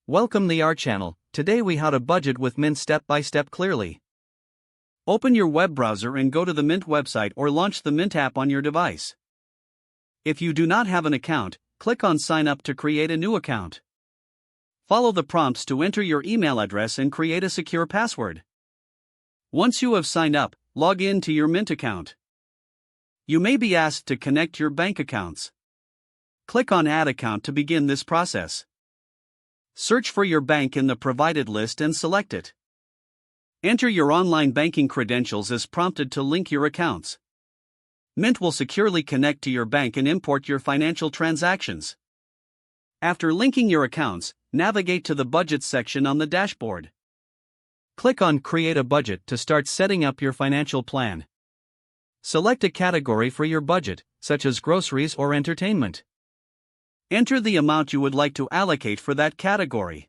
Welcome to our channel. Today we how to budget with Mint step by step clearly. Open your web browser and go to the Mint website or launch the Mint app on your device. If you do not have an account, click on Sign Up to create a new account. Follow the prompts to enter your email address and create a secure password. Once you have signed up, log in to your Mint account. You may be asked to connect your bank accounts. Click on Add Account to begin this process. Search for your bank in the provided list and select it. Enter your online banking credentials as prompted to link your accounts. Mint will securely connect to your bank and import your financial transactions. After linking your accounts, navigate to the Budget section on the dashboard. Click on Create a Budget to start setting up your financial plan. Select a category for your budget, such as groceries or entertainment. Enter the amount you would like to allocate for that category.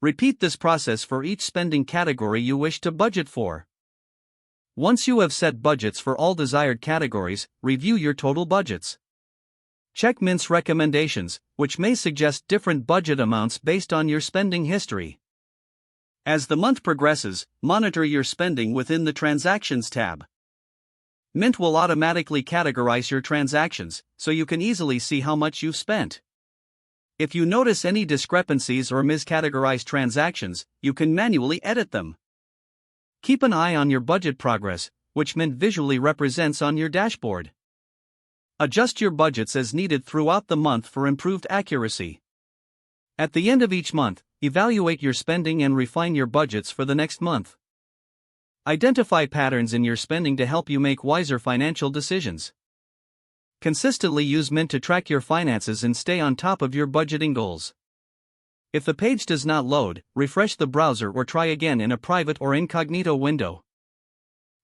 Repeat this process for each spending category you wish to budget for. Once you have set budgets for all desired categories, review your total budgets. Check Mint's recommendations, which may suggest different budget amounts based on your spending history. As the month progresses, monitor your spending within the Transactions tab. Mint will automatically categorize your transactions, so you can easily see how much you've spent. If you notice any discrepancies or miscategorized transactions, you can manually edit them. Keep an eye on your budget progress, which Mint visually represents on your dashboard. Adjust your budgets as needed throughout the month for improved accuracy. At the end of each month, evaluate your spending and refine your budgets for the next month. Identify patterns in your spending to help you make wiser financial decisions. Consistently use Mint to track your finances and stay on top of your budgeting goals. If the page does not load, refresh the browser or try again in a private or incognito window.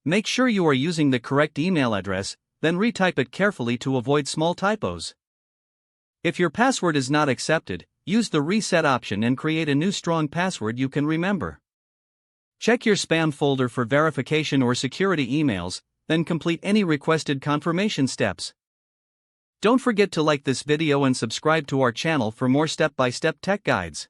Make sure you are using the correct email address, then retype it carefully to avoid small typos. If your password is not accepted, use the reset option and create a new strong password you can remember. Check your spam folder for verification or security emails, then complete any requested confirmation steps. Don't forget to like this video and subscribe to our channel for more step-by-step tech guides.